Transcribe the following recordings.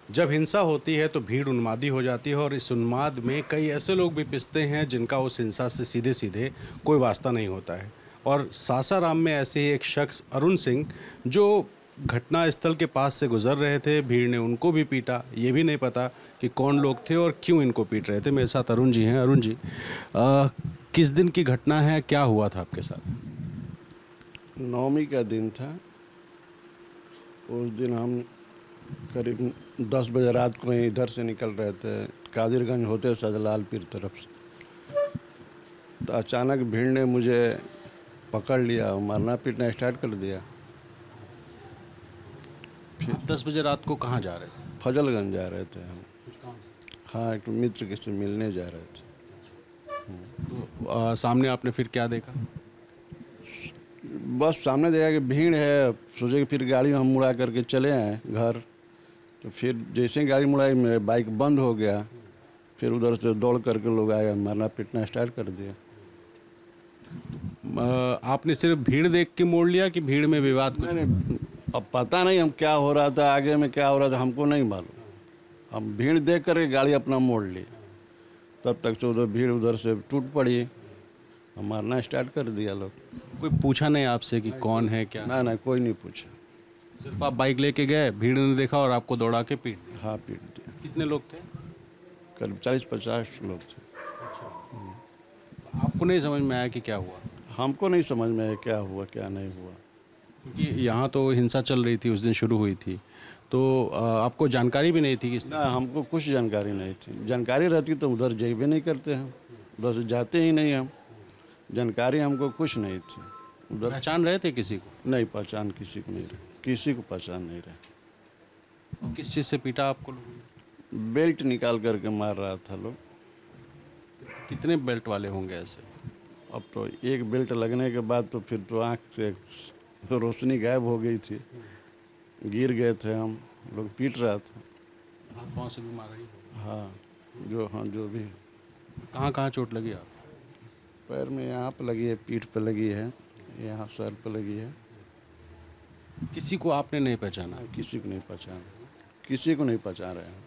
जब हिंसा होती है तो भीड़ उन्मादी हो जाती है और इस उन्माद में कई ऐसे लोग भी पिसते हैं जिनका उस हिंसा से सीधे सीधे कोई वास्ता नहीं होता है। और सासाराम में ऐसे ही एक शख्स अरुण सिंह जो घटना स्थल के पास से गुजर रहे थे, भीड़ ने उनको भी पीटा। ये भी नहीं पता कि कौन लोग थे और क्यों इनको पीट रहे थे। मेरे साथ अरुण जी हैं। अरुण जी, किस दिन की घटना है, क्या हुआ था आपके साथ? नवमी का दिन था। उस दिन हम करीब 10 बजे रात को ही इधर से निकल रहे थे, कादिरगंज होते सजलाल पीर तरफ से। तो अचानक भीड़ ने मुझे पकड़ लिया और मारना पीटना स्टार्ट कर दिया। आप 10 बजे रात को कहाँ जा रहे थे? फजलगंज जा रहे थे हम। कुछ काम से? हाँ, एक मित्र के से मिलने जा रहे थे। तो सामने आपने फिर क्या देखा? बस सामने देखा कि भीड़ है, सोचे कि फिर गाड़ी हम मुड़ा करके चले आए घर। तो फिर जैसे ही गाड़ी मुड़ाई मेरे बाइक बंद हो गया। फिर उधर से दौड़ करके लोग आए, मारना पीटना स्टार्ट कर दिया। आपने सिर्फ भीड़ देख के मोड़ लिया कि भीड़ में विवाद कुछ? नहीं, अब पता नहीं हम क्या हो रहा था, आगे में क्या हो रहा था हमको नहीं मालूम। हम भीड़ देख करके गाड़ी अपना मोड़ ली। तब तक से उधर भीड़ उधर से टूट पड़ी, हम मारना स्टार्ट कर दिया लोग। कोई पूछा नहीं आपसे कि कौन है क्या? ना ना, कोई नहीं पूछा। सिर्फ आप बाइक लेके गए, भीड़ ने देखा और आपको दौड़ा के पीट दिया। हाँ, पीट दिया। कितने लोग थे? करीब 40-50 लोग थे। आपको नहीं समझ में आया कि क्या हुआ? हमको नहीं समझ में आया क्या हुआ क्या नहीं हुआ। क्योंकि यहाँ तो हिंसा चल रही थी, उस दिन शुरू हुई थी, तो आपको जानकारी भी नहीं थी कि ना, हमको कुछ जानकारी नहीं थी। जानकारी रहती तो उधर जाइए नहीं करते हम, उधर से जाते ही नहीं हम। जानकारी हमको कुछ नहीं थी उधर। पहचान रहे थे किसी को? नहीं, पहचान किसी को नहीं रही, किसी को पहचान नहीं रहा। और किस चीज़ से पीटा आपको लोगों ने? बेल्ट निकाल करके मार रहा था लोग। कितने बेल्ट वाले होंगे ऐसे? अब तो एक बेल्ट लगने के बाद तो फिर तो आँख से रोशनी गायब हो गई थी। गिर गए थे हम लोग, पीट रहा था। हाथ पाँव से भी मारा ही होगा। हाँ, जो भी। कहाँ कहाँ चोट लगी आप? पैर में यहाँ पे लगी है, पीठ पे लगी है, यहाँ सर पे लगी है। किसी को आपने नहीं पहचाना? किसी को नहीं पहचान, किसी को नहीं पहचान रहे हैं।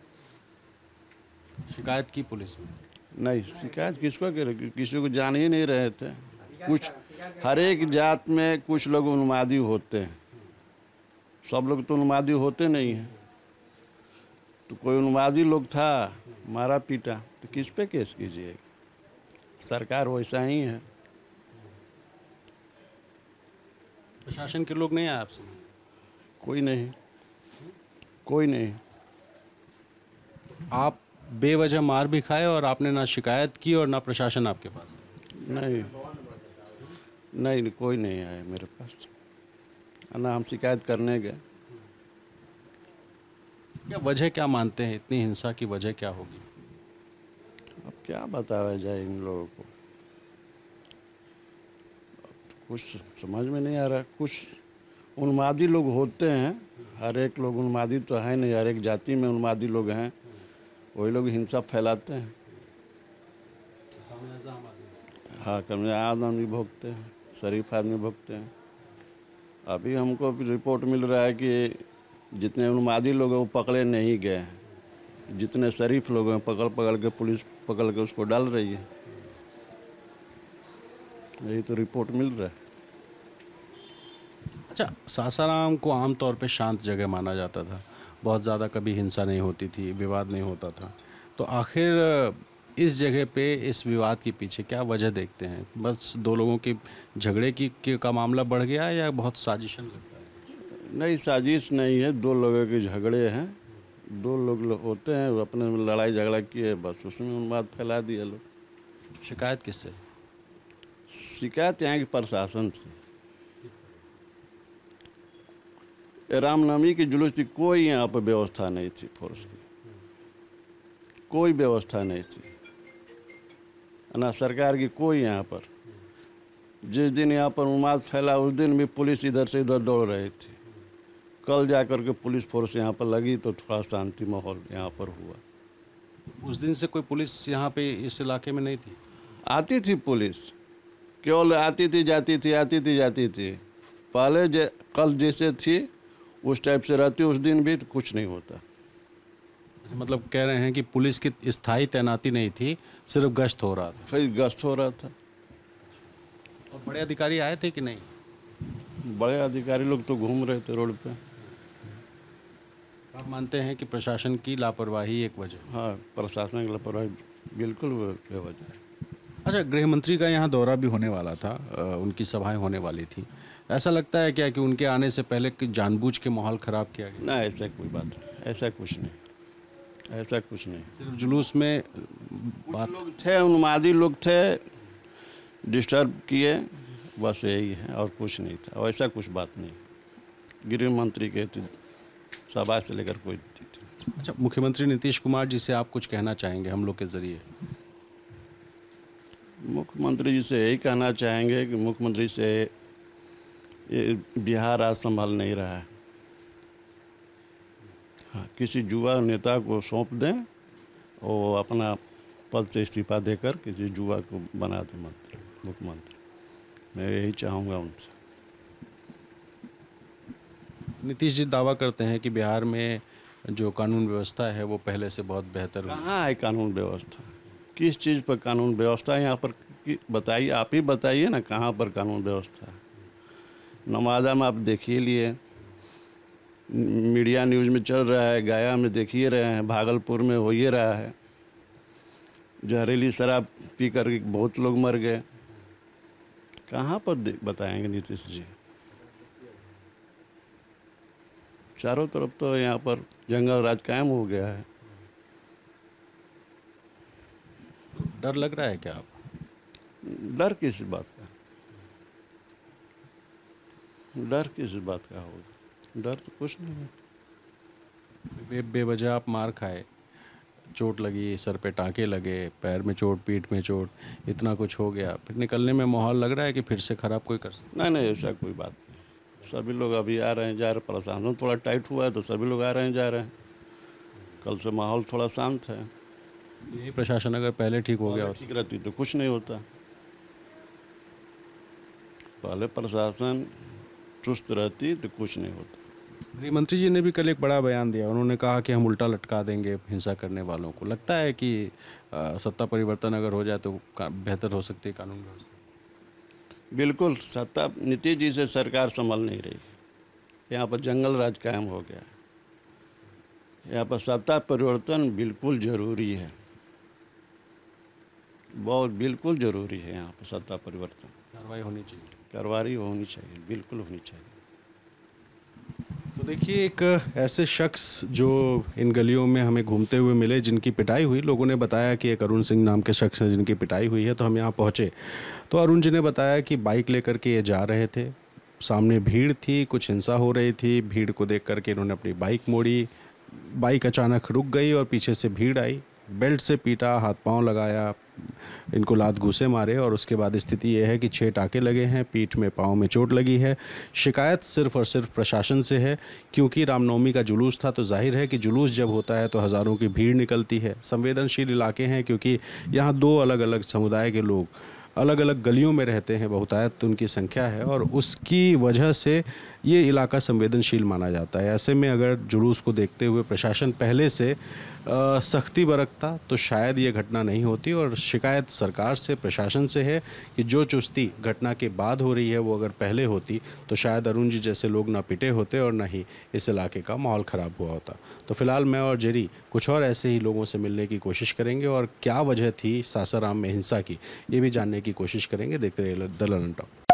शिकायत की पुलिस में? नहीं, शिकायत किसको करे, किसी को जान ही नहीं रहे थे। कुछ हर एक जात में कुछ लोग उन्मादी होते हैं, सब लोग तो उन्मादी होते नहीं हैं। तो कोई उन्मादी लोग था, मारा पीटा, तो किस पे केस कीजिएगा? सरकार वैसा ही है। प्रशासन के लोग नहीं आए आपसे? कोई नहीं, कोई नहीं। आप बेवजह मार भी खाए और आपने ना शिकायत की और ना प्रशासन आपके पास? नहीं नहीं, कोई नहीं आया मेरे पास, ना हम शिकायत करने गए। क्या वजह क्या मानते हैं, इतनी हिंसा की वजह क्या होगी? अब क्या बताया जाए इन लोगों को, कुछ समझ में नहीं आ रहा। कुछ उन्मादी लोग होते हैं, हर एक लोग उन्मादी तो है नहीं, हर एक जाति में उन्मादी लोग हैं, वही लोग हिंसा फैलाते हैं। हाँ, कामयाब आदमी भोगते हैं, शरीफ आदमी भोगते हैं। अभी हमको रिपोर्ट मिल रहा है कि जितने उन्मादी लोग हैं वो पकड़े नहीं गए हैं, जितने शरीफ लोग हैं पकड़ पकड़ के पुलिस पकड़ के उसको डाल रही है। यही तो रिपोर्ट मिल रहा है। अच्छा, सासाराम को आमतौर पे शांत जगह माना जाता था, बहुत ज़्यादा कभी हिंसा नहीं होती थी, विवाद नहीं होता था, तो आखिर इस जगह पे इस विवाद के पीछे क्या वजह देखते हैं? बस दो लोगों के झगड़े का मामला बढ़ गया है या बहुत साजिशन लगता है? नहीं, साजिश नहीं है, दो लोगों के झगड़े हैं। दो लोग होते हैं, वो अपने में लड़ाई झगड़ा किए, बस उसमें उन्माद फैला दिए लोग। शिकायत किससे? शिकायत यहाँ के प्रशासन से। रामनवमी की जुलूस थी, कोई यहाँ पर व्यवस्था नहीं थी, फोर्स की कोई व्यवस्था नहीं थी, ना सरकार की कोई यहाँ पर। जिस दिन यहाँ पर उन्माद फैला उस दिन भी पुलिस इधर से इधर दौड़ रही थी। कल जाकर के पुलिस फोर्स यहाँ पर लगी तो थोड़ा शांति माहौल यहाँ पर हुआ। उस दिन से कोई पुलिस यहाँ पे इस इलाके में नहीं थी? आती थी पुलिस, केवल आती थी जाती थी, आती थी जाती थी। पहले कल जैसे थी उस टाइप से रहती, उस दिन भी तो कुछ नहीं होता। मतलब कह रहे हैं कि पुलिस की स्थायी तैनाती नहीं थी, सिर्फ गश्त हो रहा था। फिर गश्त हो रहा था। और बड़े अधिकारी आए थे कि नहीं? बड़े अधिकारी लोग तो घूम रहे थे रोड पे। आप मानते हैं कि प्रशासन की लापरवाही एक वजह? हाँ, प्रशासन की लापरवाही बिल्कुल बेवजह है। अच्छा, गृह मंत्री का यहाँ दौरा भी होने वाला था, उनकी सभाएं होने वाली थी। ऐसा लगता है क्या कि उनके आने से पहले कि जानबूझ के माहौल ख़राब किया गया? ना, ऐसा कोई बात नहीं, ऐसा कुछ नहीं, ऐसा कुछ नहीं। सिर्फ जुलूस में बात। लोग थे, उन्मादी लोग थे, डिस्टर्ब किए, बस यही है, और कुछ नहीं था। और ऐसा कुछ बात नहीं। गृह मंत्री के सभा से लेकर कोई थी। अच्छा, मुख्यमंत्री नीतीश कुमार जी से आप कुछ कहना चाहेंगे हम लोग के ज़रिए? मुख्यमंत्री जी से यही कहना चाहेंगे कि मुख्यमंत्री से ये बिहार आज संभाल नहीं रहा है। हाँ, किसी युवा नेता को सौंप दें और अपना पद से इस्तीफा देकर किसी युवा को बना दें मुख्यमंत्री। मैं यही चाहूँगा उनसे। नीतीश जी दावा करते हैं कि बिहार में जो कानून व्यवस्था है वो पहले से बहुत बेहतर हुई। कहाँ है कानून व्यवस्था? किस चीज़ पर कानून व्यवस्था है यहाँ पर? बताइए, आप ही बताइए ना, कहाँ पर कानून व्यवस्था है? नवादा में आप देखिए लिए, मीडिया न्यूज़ में चल रहा है, गया में देखिए रहे हैं, भागलपुर में हो ही रहा है। जहरीली शराब पी कर बहुत लोग मर गए। कहाँ पर बताएंगे नीतीश जी? चारों तरफ तो यहाँ पर जंगल राज कायम हो गया है। डर लग रहा है क्या आप? डर किस बात का? डर किस बात का होगा? डर तो कुछ नहीं है। बेवजह आप मार खाए, चोट लगी, सर पे टाँके लगे, पैर में चोट, पीठ में चोट, इतना कुछ हो गया, फिर निकलने में माहौल लग रहा है कि फिर से ख़राब कोई कर सकता? नहीं नहीं, ऐसा कोई बात नहीं। सभी लोग अभी आ रहे हैं, जा रहे हैं। प्रशासन थोड़ा टाइट हुआ है तो सभी लोग आ रहे हैं, जा रहे हैं। कल से माहौल थोड़ा शांत है। यही प्रशासन अगर पहले ठीक हो गया होता? ठीक रहती तो कुछ नहीं होता। पहले प्रशासन चुस्त रहती तो कुछ नहीं होता। गृह मंत्री जी ने भी कल एक बड़ा बयान दिया, उन्होंने कहा कि हम उल्टा लटका देंगे हिंसा करने वालों को। लगता है कि सत्ता परिवर्तन अगर हो जाए तो बेहतर हो सकती है कानून व्यवस्था? बिल्कुल, सत्ता नीतीश जी से सरकार संभल नहीं रही। यहाँ पर जंगल राज कायम हो गया। यहाँ पर सत्ता परिवर्तन बिल्कुल ज़रूरी है, बहुत बिल्कुल ज़रूरी है। यहाँ पर सत्ता परिवर्तन, कार्रवाई होनी चाहिए। कार्रवाई होनी चाहिए, बिल्कुल होनी चाहिए। तो देखिए, एक ऐसे शख्स जो इन गलियों में हमें घूमते हुए मिले, जिनकी पिटाई हुई। लोगों ने बताया कि एक अरुण सिंह नाम के शख्स हैं जिनकी पिटाई हुई है, तो हम यहाँ पहुँचे तो अरुण जी ने बताया कि बाइक लेकर के ये जा रहे थे, सामने भीड़ थी, कुछ हिंसा हो रही थी। भीड़ को देख करके इन्होंने अपनी बाइक मोड़ी, बाइक अचानक रुक गई और पीछे से भीड़ आई, बेल्ट से पीटा, हाथ पांव लगाया, इनको लात घूंसे मारे और उसके बाद स्थिति ये है कि 6 टाँके लगे हैं, पीठ में, पाँव में चोट लगी है। शिकायत सिर्फ और सिर्फ प्रशासन से है, क्योंकि रामनवमी का जुलूस था तो जाहिर है कि जुलूस जब होता है तो हज़ारों की भीड़ निकलती है। संवेदनशील इलाके हैं, क्योंकि यहाँ 2 अलग अलग समुदाय के लोग अलग अलग गलियों में रहते हैं, बहुतायत उनकी संख्या है और उसकी वजह से ये इलाका संवेदनशील माना जाता है। ऐसे में अगर जुलूस को देखते हुए प्रशासन पहले से सख्ती बरतता तो शायद ये घटना नहीं होती। और शिकायत सरकार से, प्रशासन से है कि जो चुस्ती घटना के बाद हो रही है वो अगर पहले होती तो शायद अरुण जी जैसे लोग ना पिटे होते और ना ही इस इलाके का माहौल ख़राब हुआ होता। तो फिलहाल मैं और जेरी कुछ और ऐसे ही लोगों से मिलने की कोशिश करेंगे और क्या वजह थी सासाराम में हिंसा की, ये भी जानने की कोशिश करेंगे। देखते रहिए द ललन टॉक।